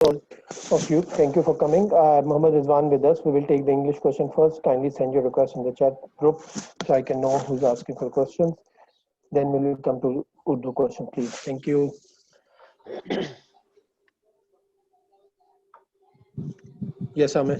all of you. Thank you for coming. Mohammed Rizwan with us. We will take the English question first. Kindly send your request in the chat group so I can know who's asking for questions. Then we will come to Urdu question, please. Thank you. Yes, Amir.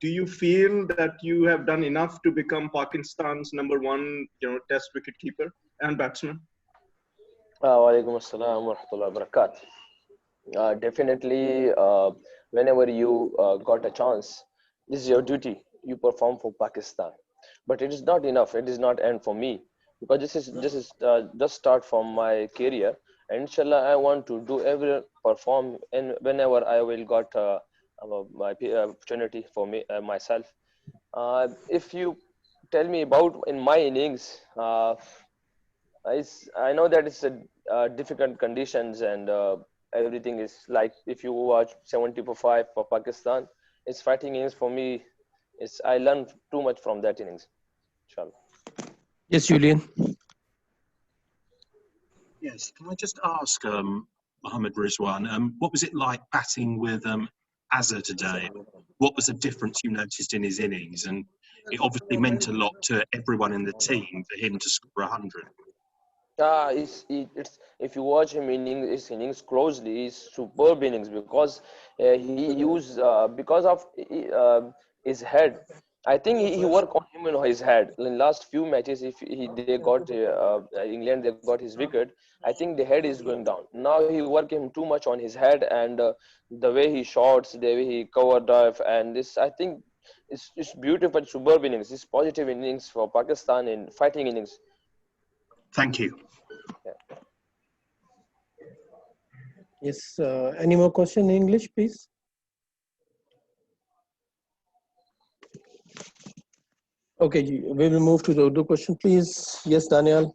do you feel that you have done enough to become Pakistan's number one test wicket keeper and batsman? Walaikum assalam wa rahmatullahi wa barakatuh. Definitely whenever you got a chance, this is your duty. You perform for Pakistan, but it is not enough. It is not end for me, because this is just start from my career, and inshallah I want to do every perform, and whenever I will got my opportunity for me myself. If you tell me about in my innings, I know that it's a difficult conditions, and everything is like, if you watch 70 for 5 for Pakistan, it's fighting innings for me. I learned too much from that innings. Inshallah. Yes, Julian. Yes, can I just ask Mohammed Rizwan, what was it like batting with Azhar today? What was the difference you noticed in his innings? And it obviously meant a lot to everyone in the team for him to score 100. It's if you watch him his innings closely, it's superb innings, because he used because of his head. I think he worked on him in his head. In last few matches, if they got England, they got his wicket. I think the head is going down. Now he worked him too much on his head, and the way he shots, the way he covered up, and this, I think it's beautiful, superb innings. It's positive innings for Pakistan in fighting innings. Thank you. Yeah. Yes. Any more question in English, please? Okay, we will move to the Urdu question, please. Yes, Daniel.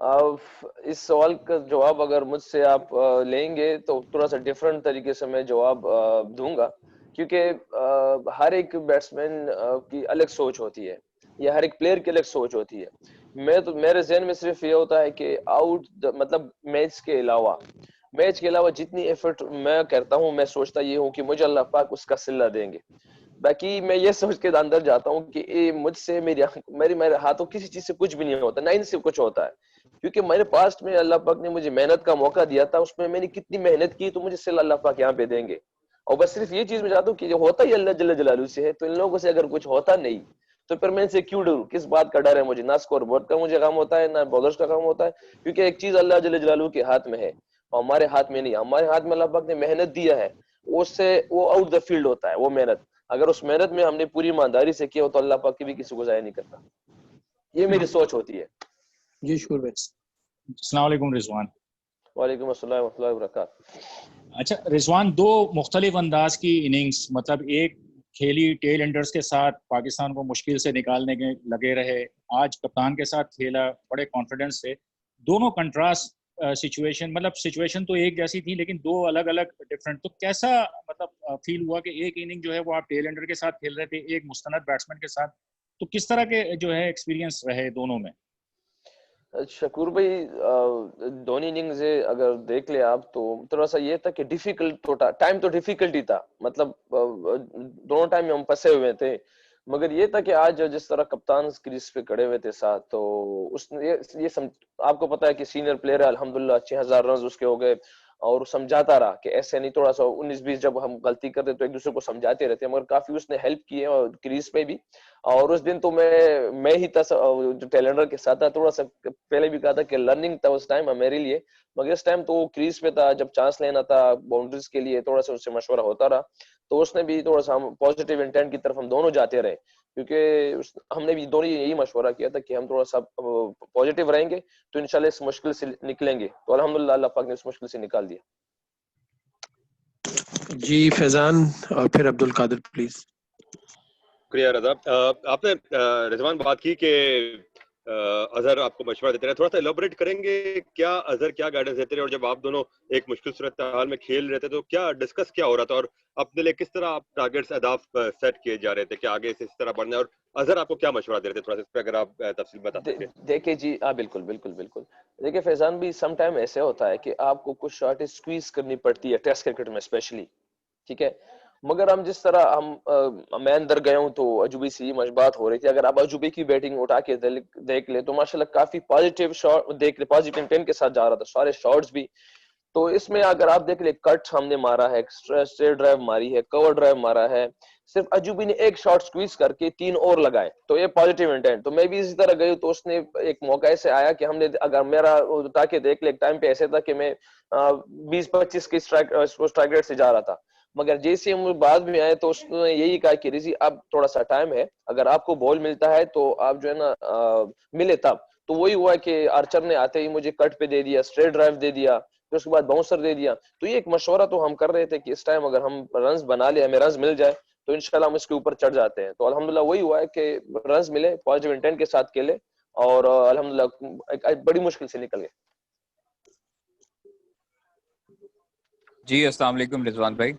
اس سوال کا جواب اگر مجھ سے آپ لیں گے تو تھوڑا سا ڈفرنٹ طریقے سے میں جواب دوں گا، کیونکہ ہر ایک بیٹسمین کی الگ سوچ ہوتی ہے یا ہر ایک پلیئر کی الگ سوچ ہوتی ہے. میں تو میرے ذہن میں صرف یہ ہوتا ہے کہ مطلب میچ کے علاوہ جتنی ایفرٹ میں کرتا ہوں، میں سوچتا یہ ہوں کہ مجھے اللہ پاک اس کا صلہ دیں گے. باقی میں یہ سوچ کے اندر جاتا ہوں کہ مجھ سے میرے ہاتھوں کسی چیز سے کچھ بھی نہیں ہوتا، نہ ان سے کچھ ہوتا ہے، کیونکہ میرے پاسٹ میں اللہ پاک نے مجھے محنت کا موقع دیا تھا، اس میں میں نے کتنی محنت کی تو مجھے صلہ اللہ پاک یہاں پہ دیں گے. اور بس صرف یہ چیز میں چاہتا ہوں کہ جو ہوتا ہی اللہ جل جلالہ سے ہے، تو ان لوگوں سے اگر کچھ ہوتا نہیں تو پھر میں ان سے کیوں ڈروں؟ کس بات کا ڈر ہے مجھے؟ نہ اسکور بورڈ کا مجھے غم ہوتا ہے، نہ بولرز کا غم ہوتا ہے، کیونکہ ایک چیز اللہ جل جلالہ کے ہاتھ میں ہے اور ہمارے ہاتھ میں نہیں. ہمارے ہاتھ میں اللہ پاک نے محنت دیا ہے، وہ آؤٹ دا فیلڈ ہوتا ہے وہ محنت. اگر اس محنت میں ہم نے پوری ایمانداری سے کیا ہو تو اللہ پاک کبھی کسی کو ضائع نہیں کرتا. یہ میری سوچ ہوتی ہے. جی شکر بھائی. السلام علیکم رضوان. وعلیکم السلام ورحمۃ اللہ وبرکاتہ. اچھا رضوان، دو مختلف انداز کی اننگز، مطلب ایک کھیلی ٹیل اینڈرز کے ساتھ پاکستان کو مشکل سے نکالنے کے لگے رہے، آج کپتان کے ساتھ کھیلا بڑے کانفیڈنس سے. دونوں کنٹراسٹ سچویشن، مطلب سچویشن تو ایک جیسی تھی لیکن دو الگ الگ ڈفرینٹ. تو کیسا مطلب فیل ہوا کہ ایک اننگ جو ہے وہ آپ ٹیل اینڈر کے ساتھ کھیل رہے تھے، ایک مستند بیٹسمین کے ساتھ، تو کس طرح کے جو ہے ایکسپیرینس رہے دونوں میں؟ شکور بھائی، دونوں اننگز اگر دیکھ لیں آپ تو تھوڑا سا یہ تھا کہ ڈیفیکلٹ ٹائم تو ڈیفیکلٹ ہی تھا، مطلب دونوں ٹائم میں ہم پھنسے ہوئے تھے. مگر یہ تھا کہ آج جس طرح کپتان کریز پہ کھڑے ہوئے تھے ساتھ، تو اس نے یہ آپ کو پتا ہے کہ سینئر پلیئر ہے، الحمدللہ 6000 رنز اس کے ہو گئے، اور سمجھاتا رہا کہ ایسے نہیں، تھوڑا سا 19-20 جب ہم غلطی کرتے تو ایک دوسرے کو سمجھاتے رہتے ہیں، مگر کافی اس نے ہیلپ کی ہے اور کریز پہ بھی. اور اس دن تو میں ہی تھا جو ٹیلنڈر کے ساتھ تھا. تھوڑا سا پہلے بھی کہا تھا کہ لرننگ تھا اس ٹائم میرے لیے، مگر اس ٹائم تو وہ کریز پہ تھا، جب چانس لینا تھا باؤنڈریز کے لیے تھوڑا سا اس سے مشورہ ہوتا رہا. تو اس نے بھی تھوڑا سا پازیٹیو انٹینٹ کی طرف ہم دونوں جاتے رہے، کیونکہ ہم نے بھی دونوں یہی مشورہ کیا تھا کہ ہم تھوڑا سا پازیٹیو رہیں گے تو انشاءاللہ اس مشکل سے نکلیں گے. تو الحمدللہ اللہ پاک نے اس مشکل سے نکال دیا. جی فیضان اور پھر عبد القادر پلیز. شکریہ رضا. آپ نے رضوان بات کی کہ اظہر آپ کو مشورہ دیتے رہے، تھوڑا سا ایلابریٹ کریں گے کیا اظہر کیا گائیڈنس دیتے رہے، اور جب آپ دونوں ایک مشکل صورتحال میں کھیل رہے تھے تو کیا ڈسکس کیا ہو رہا تھا، اور اپنے لیے کس طرح آپ ٹارگیٹس اہداف سیٹ کیے جا رہے تھے کہ آگے سے اس طرح بڑھنا ہے، اور اظہر آپ کو کیا مشورہ دے رہے تھے، تھوڑا سا اس پہ اگر آپ تفصیل بتا سکتے. دیکھیں جی، بالکل بالکل بالکل. دیکھیں فیضان بھی سم ٹائم ایسے ہوتا ہے کہ آپ کو کچھ شاٹ اسکویز کرنی پڑتی ہے ٹیسٹ کرکٹ میں اسپیشلی، ٹھیک ہے. مگر ہم جس طرح میں اندر گیا ہوں تو عجوبی سے بات ہو رہی تھی، اگر آپ عجوبی کی بیٹنگ اٹھا کے دیکھ لیں تو ماشاءاللہ کافی پازیٹیو شاٹ دیکھ لیں، پازیٹیو انٹینٹ کے ساتھ جا رہا تھا سارے شاٹس بھی. تو اس میں اگر آپ دیکھ لیں کٹ ہم نے مارا ہے، اسٹریٹ ڈرائیو ماری ہے، کور ڈرائیو مارا ہے، صرف عجوبی نے ایک شاٹ سکویز کر کے 3 اور لگائے، تو یہ پازیٹیو انٹینٹ. تو میں بھی اسی طرح گئی تو اس نے ایک موقع ایسے آیا کہ ہم نے اگر میرا تاکہ دیکھ لیں ایک ٹائم پہ ایسے تھا کہ میں 20-25 کی اسٹرائک ریٹ سے جا رہا تھا، مگر جیسے ہم بعد میں آئے تو اس نے یہی کہا کہ رضی اب تھوڑا سا ٹائم ہے، اگر آپ کو بال ملتا ہے تو آپ جو ہے نا ملے تب. تو وہی ہوا کہ آرچر نے آتے ہی مجھے کٹ پہ دے دیا، اسٹریٹ ڈرائیو دے دیا، پھر اس کے بعد باؤنسر دے دیا. تو یہ ایک مشورہ تو ہم کر رہے تھے کہ اس ٹائم اگر ہم رنز بنا لیں، ہمیں رنز مل جائے تو انشاءاللہ ہم اس کے اوپر چڑھ جاتے ہیں. تو الحمدللہ وہی ہوا ہے کہ رنز ملے، پازیٹیو انٹینٹ کے ساتھ کھیلے اور الحمدللہ ایک بڑی مشکل سے نکل گئے. جی السلام علیکم رضوان بھائی.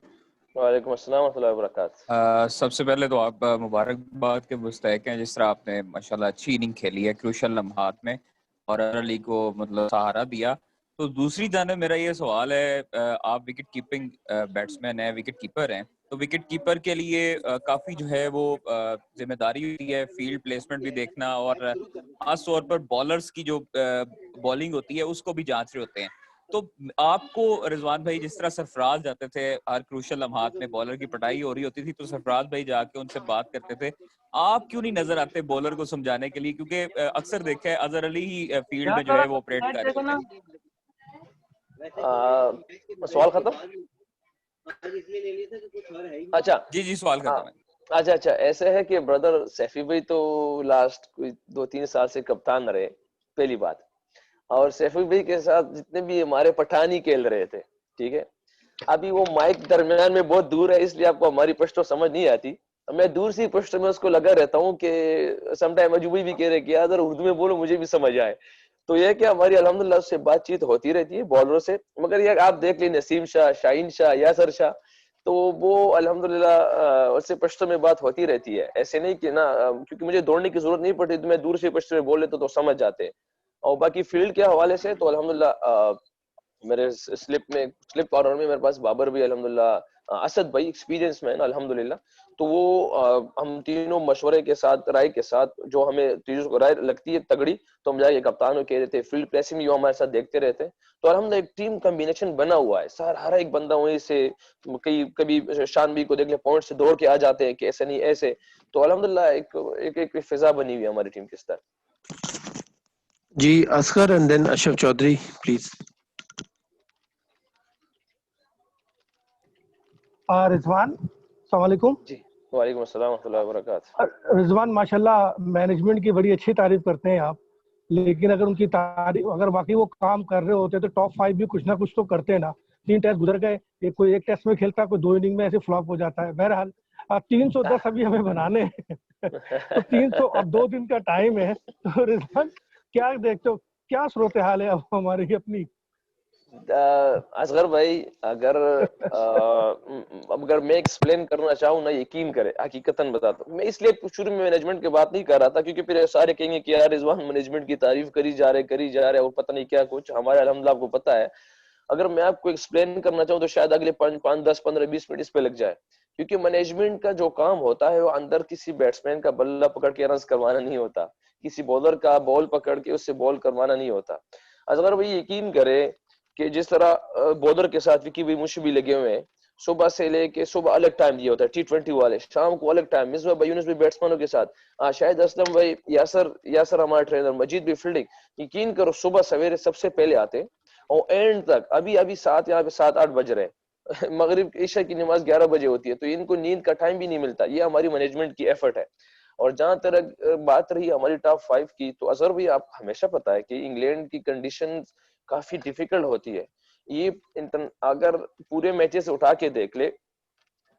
وعلیکم السلام ورحمۃ اللہ وبرکاتہ. سب سے پہلے تو آپ مبارکباد کے مستحق ہیں، جس طرح آپ نے ماشاءاللہ اچھی اننگ کھیلی ہے کروشل لمحات میں اور علی کو مطلب سہارا دیا. تو دوسری جانب میرا یہ سوال ہے، آپ وکٹ کیپنگ بیٹسمین ہیں، وکٹ کیپر ہیں، تو وکٹ کیپر کے لیے کافی جو ہے وہ ذمہ داری ہوتی ہے، فیلڈ پلیسمنٹ بھی دیکھنا، اور خاص طور پر بالرز کی جو بالنگ ہوتی ہے اس کو بھی جانچ رہے ہوتے ہیں. تو آپ کو رضوان بھائی جس طرح سرفراز جاتے تھے ہر کروشل لمحات میں، بالر کی پٹائی ہو رہی ہوتی تھی تو سرفراز بھائی جا کے ان سے بات کرتے تھے، آپ کیوں نہیں نظر آتے بالر کو سمجھانے کے لیے؟ کیونکہ اکثر دیکھا ہے اظہر علی ہی فیلڈ میں جو ہے وہ آپریٹ کر رہے ہوتے ہیں. سوال ختم؟ اچھا جی سوال ختم ہے. اچھا ایسے ہے کہ بردر سیفی بھائی تو لاسٹ کوئی 2-3 سال سے کپتان رہے، پہلی بات. اور سیفی بھائی کے ساتھ جتنے بھی ہمارے پٹھان ہی کھیل رہے تھے، ٹھیک ہے. ابھی وہ مائک درمیان میں بہت دور ہے، اس لیے آپ کو ہماری پشتو سمجھ نہیں آتی. میں دور سے پشتو میں اس کو لگا رہتا ہوں کہ سم ٹائم عجوبی بھی کہہ رہے کہ اگر اردو میں بولو مجھے بھی سمجھ آئے. تو یہ کہ ہماری الحمدللہ اس سے بات چیت ہوتی رہتی ہے بالروں سے. مگر یہ آپ دیکھ لیں نسیم شاہ, شاہین شاہ, یاسر شاہ, تو وہ الحمدللہ اس سے پشتو میں بات ہوتی رہتی ہے. ایسے نہیں کہ نا کیونکہ مجھے دوڑنے کی ضرورت نہیں پڑتی تو میں دور سے پشتو میں بول لیتا تو سمجھ جاتے. اور باقی فیلڈ کے حوالے سے تو الحمدللہ میرے سلپ کارنر میں میرے پاس بابر بھی الحمدللہ, اسد بھائی ایکسپیرینس مین الحمدللہ, تو وہ ہم تینوں مشورے کے ساتھ, رائے کے ساتھ, جو ہمیں تیزوں کو رائے لگتی ہے تگڑی تو ہم جا کے کپتان کو کہہ دیتے. فیلڈ پریسنگ بھی ہمارے ساتھ دیکھتے رہتے. تو الحمدللہ ایک ٹیم کمبینیشن بنا ہوا ہے. ہر ایک بندہ وہیں سے, کبھی شان بھی کو دیکھ لیں پوائنٹ سے دوڑ کے آ جاتے ہیں کہ ایسے نہیں ایسے. تو الحمدللہ ایک فضا بنی ہوئی ہے ہماری ٹیم کے ساتھ. جی اصغر اینڈ دین اشرف چودھری پلیز. رضوان السلام علیکم. جی وعلیکم السلام ورحمۃ اللہ وبرکاتہ. رضوان ماشاءاللہ مینجمنٹ کی بڑی اچھی تعریف کرتے ہیں آپ, لیکن اگر ان کی تعریف, اگر واقعی وہ کام کر رہے ہوتے تو ٹاپ 5 بھی کچھ نہ کچھ تو کرتے نا. 3 ٹیسٹ گزر گئے, کوئی ایک ٹیسٹ میں کھیلتا, کوئی 2 اننگ میں ایسے فلاپ ہو جاتا ہے. بہرحال 310 ابھی ہمیں بنانے ہیں تو 300 اب 2 دن کا ٹائم ہے. تو رضوان کیا دیکھتے ہو, کیا صورتحال ہے اب ہماری اپنی؟ اصغر بھائی اگر میں ایکسپلین کرنا چاہوں نا, یقین کرے حقیقتاً بتاتا ہوں. میں اس لیے شروع میں مینجمنٹ کی بات نہیں کر رہا تھا کیونکہ پھر سارے کہیں گے کہ یار رضوان مینجمنٹ کی تعریف کری جا رہے اور پتہ نہیں کیا کچھ. ہمارے الحمدللہ آپ کو پتہ ہے, اگر میں آپ کو ایکسپلین کرنا چاہوں تو شاید اگلے 5 10 15 20 منٹ اس پہ لگ جائے. کیونکہ مینجمنٹ کا جو کام ہوتا ہے وہ اندر کسی بیٹسمین کا بلہ پکڑ کے رنز کروانا نہیں ہوتا, کسی بولر کا بال پکڑ کے اس سے بال کروانا نہیں ہوتا. اصغر بھائی یقین کرے کہ جس طرح بولر کے ساتھ وکی بھی مش بھی لگے ہوئے ہیں, صبح سے لے کے صبح الگ ٹائم دیا ہوتا ہے T20 والے, شام کو الگ ٹائم, مصباح بھائی یونس بھی بیٹسمینوں کے ساتھ, شاہد اسلم بھائی, یاسر ہمارا ٹرینر, مجید بھی فیلڈنگ. یقین کرو صبح سویرے سب سے پہلے آتے اور اینڈ تک ابھی یہاں پہ 7-8 بج رہے ہیں, مغرب عشاء کی نماز 11 بجے ہوتی ہے, تو ان کو نیند کا ٹائم بھی نہیں ملتا. یہ ہماری مینجمنٹ کی ایفرٹ ہے. اور جہاں تک بات رہی ہماری ٹاپ 5 کی, تو اظہر بھی آپ ہمیشہ پتا ہے کہ انگلینڈ کی کنڈیشن کافی ڈیفیکلٹ ہوتی ہے. یہ اگر پورے میچز اٹھا کے دیکھ لے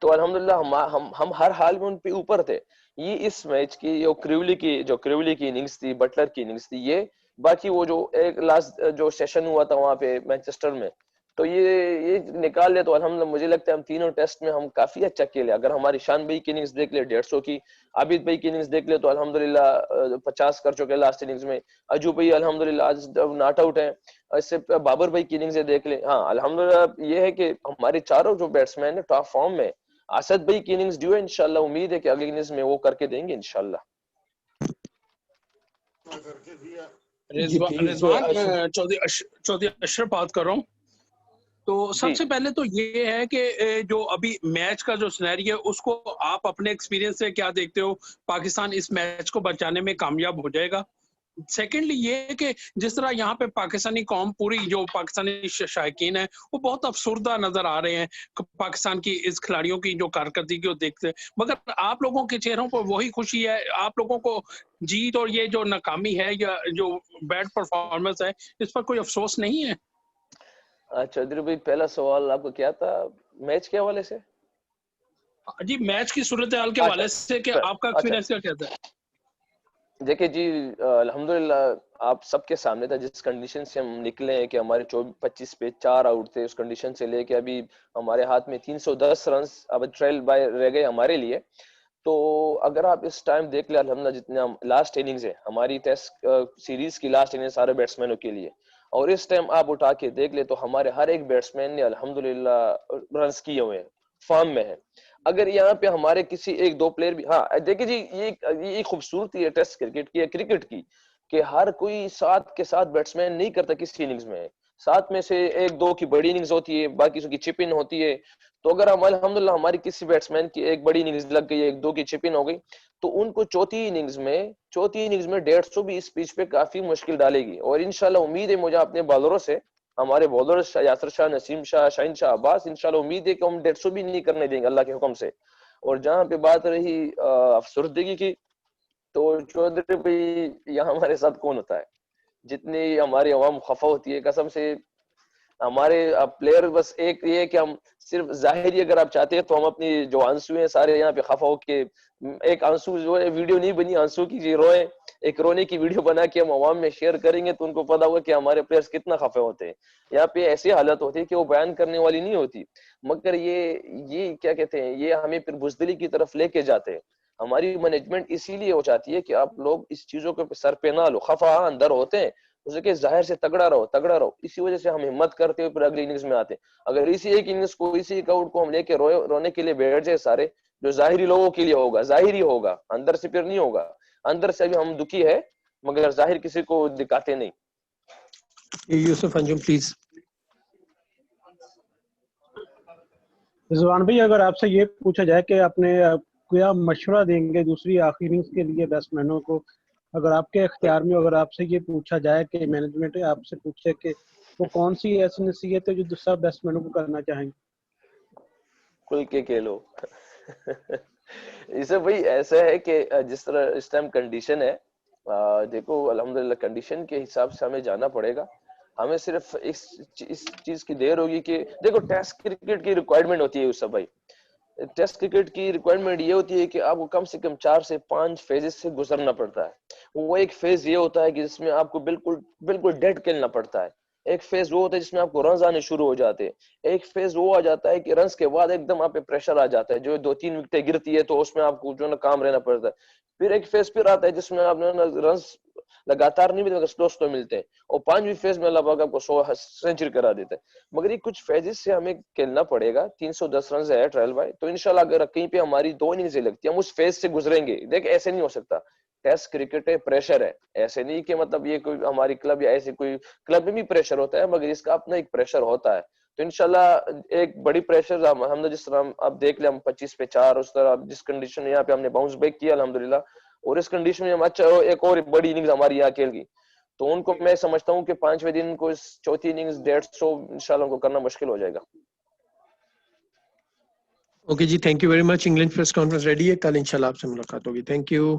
تو الحمدللہ ہم ہر حال میں ان پہ اوپر تھے. یہ اس میچ کی جو کریولی کی اننگز تھی, بٹلر کی اننگز تھی, یہ باقی وہ جو ایک لاسٹ جو سیشن ہوا تھا وہاں پہ مانچسٹر میں, تو یہ نکال لے تو الحمدللہ مجھے لگتا ہے ہم تینوں ٹیسٹ میں ہم کافی اچھا کھیلے. اگر ہماری شان بھائی کی اننگز دیکھ لے 150 کی, عابد بھائی کی اننگز دیکھ لے تو الحمدللہ 50 کر چکے لاسٹ اننگز میں, اجو بھائی الحمدللہ آج ناٹ آؤٹ ہیں, اس سے بابر بھائی کی اننگز دیکھ لیں. ہاں الحمدللہ یہ ہے کہ ہمارے چاروں جو بیٹسمین ہیں ٹاپ فارم میں. اسد بھائی کی اننگز ڈیو ہے, انشاءاللہ امید ہے کہ اگلی اننگز میں وہ کر کے دیں گے انشاءاللہ. رضوان چودھری اشرف بات کر رہا ہوں. تو سب سے پہلے تو یہ ہے کہ جو ابھی میچ کا جو سینیریو ہے اس کو آپ اپنے ایکسپیرینس سے کیا دیکھتے ہو, پاکستان اس میچ کو بچانے میں کامیاب ہو جائے گا؟ سیکنڈلی یہ کہ جس طرح یہاں پہ پاکستانی قوم پوری جو پاکستانی شائقین ہیں وہ بہت افسردہ نظر آ رہے ہیں پاکستان کی اس کھلاڑیوں کی جو کارکردگی کو دیکھتے ہیں, مگر آپ لوگوں کے چہروں پر وہی خوشی ہے. آپ لوگوں کو جیت اور یہ جو ناکامی ہے یا جو بیڈ پرفارمنس ہے اس پر کوئی افسوس نہیں ہے؟ چودھری بھائی پہلا سوال آپ کو کیا تھا میچ کے حوالے سے؟ جی میچ کی صورتحال کے حوالے سے کہ آپ کا ایکسپیرینس کیا کہتا ہے؟ دیکھیں جی الحمدللہ آپ سب کے سامنے تھا جس کنڈیشن سے ہم نکلے ہیں کہ ہمارے 25 پہ 4 آؤٹ تھے, اس کنڈیشن سے لے کے ابھی ہمارے ہاتھ میں 310 رنز اب ٹریل بائی رہ گئے ہمارے لیے. تو اگر آپ اس ٹائم دیکھ لیں الحمدللہ جتنے لاسٹ اننگز ہے ہماری ٹیسٹ سیریز کی لاسٹ اننگز سارے بیٹسمینوں کے لیے, اور اس ٹائم آپ اٹھا کے دیکھ لیں تو ہمارے ہر ایک بیٹسمین نے الحمدللہ رنز کیے ہوئے ہیں, فارم میں ہے. اگر یہاں پہ ہمارے کسی 1-2 پلیئر بھی, ہاں دیکھیں جی یہ خوبصورتی ہے ٹیسٹ کرکٹ کی یا کرکٹ کی کہ ہر کوئی 7 کے 7 بیٹسمین نہیں کرتا کسی اننگز میں, 7 میں سے 1-2 کی بڑی اننگز ہوتی ہے, باقی اس کی چپ ان ہوتی ہے. تو اگر ہم الحمدللہ ہماری کسی بیٹسمین کی ایک بڑی اننگز لگ گئی, 1-2 کی چپ ان ہو گئی, تو ان کو چوتھی اننگز میں 150 بھی اس پیچ پہ کافی مشکل ڈالے گی. اور انشاءاللہ امید ہے مجھے اپنے بالروں سے, ہمارے بالر یاسر شاہ, نسیم شاہ, شاہین شاہ, عباس, انشاءاللہ امید ہے کہ ہم 150 بھی نہیں کرنے دیں گے اللہ کے حکم سے. اور جہاں پہ بات رہی افسردگی کی, تو چودھری بھائی یہاں ہمارے ساتھ کون ہوتا ہے, جتنی ہماری عوام خفا ہوتی ہے قسم سے. ہمارے پلیئر بس ایک یہ کہ ہم صرف ظاہری اگر آپ چاہتے ہیں تو ہم اپنی جو آنسو ہیں سارے یہاں پہ خفا ہو کے, ایک آنسو جو ہے ویڈیو نہیں بنی آنسو کی, جی روئے ایک رونے کی ویڈیو بنا کے ہم عوام میں شیئر کریں گے تو ان کو پتا ہوگا کہ ہمارے پلیئرز کتنا خفے ہوتے ہیں. یہاں پہ ایسی حالت ہوتی ہے کہ وہ بیان کرنے والی نہیں ہوتی, مگر یہ کیا کہتے ہیں, یہ ہمیں پھر بزدلی کی طرف لے کے جاتے ہیں. ہماری مینجمنٹ اسی لیے ہو جاتی ہے کہ آپ لوگ اس چیزوں کے سر پہ نہ لو, خفا اندر ہوتے ہیں اسے کہ ظاہر سے تگڑا رہو, اسی وجہ سے ہم ہمت کرتے ہوئے پھر اگلی اننگز میں آتے ہیں. اگر اسی ایک اننگز کو, اسی ایک آؤٹ کو ہم لے کے رونے کے لیے بیٹھ جائے سارے, جو ظاہری لوگوں کے لیے ہوگا ظاہری ہوگا, اندر سے پھر نہیں ہوگا. اندر سے بھی ہم دکھی ہے مگر ظاہر کسی کو دکھاتے نہیں. یوسف انجم پلیز. رضوان بھائی اگر آپ سے یہ پوچھا جائے کہ آپ نے کیا مشورہ دیں گے دوسری آخری اننگز کے لیے بیٹسمینوں کو, اگر آپ کے اختیار میں اگر آپ سے یہ پوچھا جائے کہ مینجمنٹ آپ سے پوچھے کہ وہ کون سی ایسی نصیحت ہے جو دوسرا بیٹسمینوں کو کرنا چاہیں گے؟ کھل کے کھیلو. اسے بھائی ایسا ہے کہ جس طرح اس ٹائم کنڈیشن ہے, دیکھو الحمدللہ کنڈیشن کے حساب سے ہمیں جانا پڑے گا. ہمیں صرف اس چیز کی دیر ہوگی کہ دیکھو ٹیسٹ کرکٹ کی ریکوائرمنٹ ہوتی ہے یوسف بھائی, ٹیسٹ کرکٹ کی ریکوائرمنٹ یہ ہوتی ہے کہ آپ کو کم سے کم 4 سے 5 فیزز سے گزرنا پڑتا ہے. وہ ایک فیز یہ ہوتا ہے کہ جس میں آپ کو بالکل ڈیڈ کھیلنا پڑتا ہے. ایک فیز وہ ہوتا ہے جس میں آپ کو رنز آنے شروع ہو جاتے ہیں. ایک فیز وہ آ جاتا ہے کہ رنز کے بعد ایک دم آپ پہ پریشر آ جاتا ہے, جو 2-3 وکٹیں گرتی ہے تو اس میں آپ کو جو ہے نا کام رہنا پڑتا ہے. پھر ایک فیز پھر آتا ہے جس میں آپ نے رنز لگاتار نہیں ملتے, سلو ملتے ہیں, اور 5ویں فیز میں اللہ پاک آپ کو 100 سینچری کرا دیتا ہے. مگر یہ کچھ فیزز سے ہمیں کھیلنا پڑے گا. 310 رنز ہے ٹرائل بھائی, تو انشاءاللہ اگر کہیں پہ ہماری 2 اننگز لگتی ہے ہم اس فیز سے گزریں گے. دیکھ ایسے نہیں ہو سکتا, ٹیسٹ کرکٹ ہے, پریشر ہے. ایسے نہیں کہ مطلب یہ کوئی ہماری کلب یا ایسی کوئی کلب میں بھی پریشر ہوتا ہے, مگر اس کا اپنا ایک پریشر ہوتا ہے. تو انشاءاللہ ایک بڑی پریشر ہم جس طرح اب دیکھ لیں ہم 25 پہ 4, اس طرح جس کنڈیشن یہاں پہ ہم نے باؤنس بیک کیا الحمدللہ, اور اس کنڈیشن میں ہم اچھا ایک اور بڑی اننگز ہماری یہاں کھیل گئی, تو ان کو میں سمجھتا ہوں کہ 5ویں دن کو اس چوتھی اننگز 150 انشاءاللہ ان کو کرنا مشکل ہو جائے گا. اوکے جی, thank you very much. England press conference ready ہے, کل انشاءاللہ آپ سے ملاقات ہوگی. Thank you.